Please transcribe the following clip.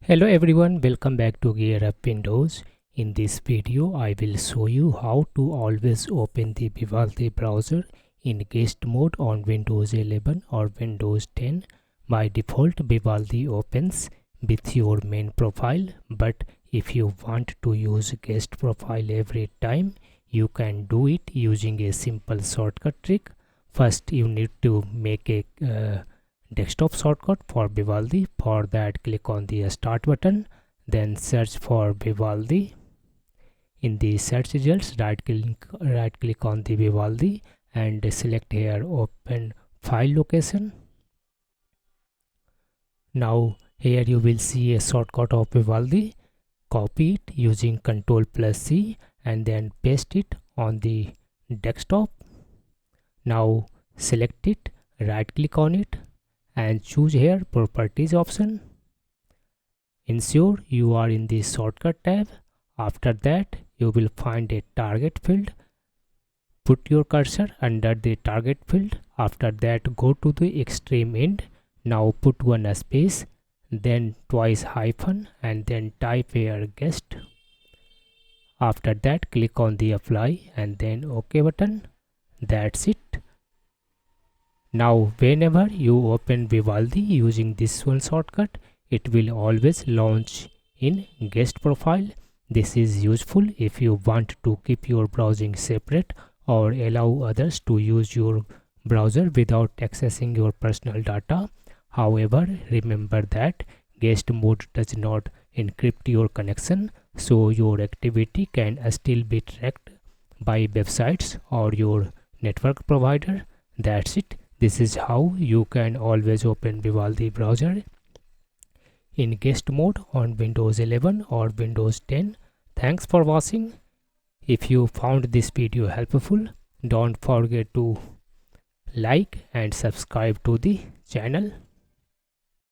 Hello everyone, welcome back to GearUpWindows. In this video, I will show you how to always open the Vivaldi browser in guest mode on Windows 11 or Windows 10. By default, Vivaldi opens with your main profile, but if you want to use guest profile every time, you can do it using a simple shortcut trick. First, you need to make a desktop shortcut for Vivaldi. For that, click on the start button, then search for Vivaldi. In the search results, right click on the Vivaldi and select here open file location. Now here you will see a shortcut of Vivaldi. Copy it using Ctrl+C and then paste it on the desktop. Now select it, right click on it and choose here properties option. Ensure you are in the shortcut tab. After that, you will find a target field. Put your cursor under the target field. After that, go to the extreme end. Now put one space, then twice hyphen and then type here guest. After that, click on the apply and then OK button. That's it. Now whenever you open Vivaldi using this one shortcut, it will always launch in guest profile. This is useful if you want to keep your browsing separate or allow others to use your browser without accessing your personal data. However, remember that guest mode does not encrypt your connection, so your activity can still be tracked by websites or your network provider. That's it. This is how you can always open Vivaldi browser in guest mode on Windows 11 or Windows 10. Thanks for watching. If you found this video helpful, don't forget to like and subscribe to the channel.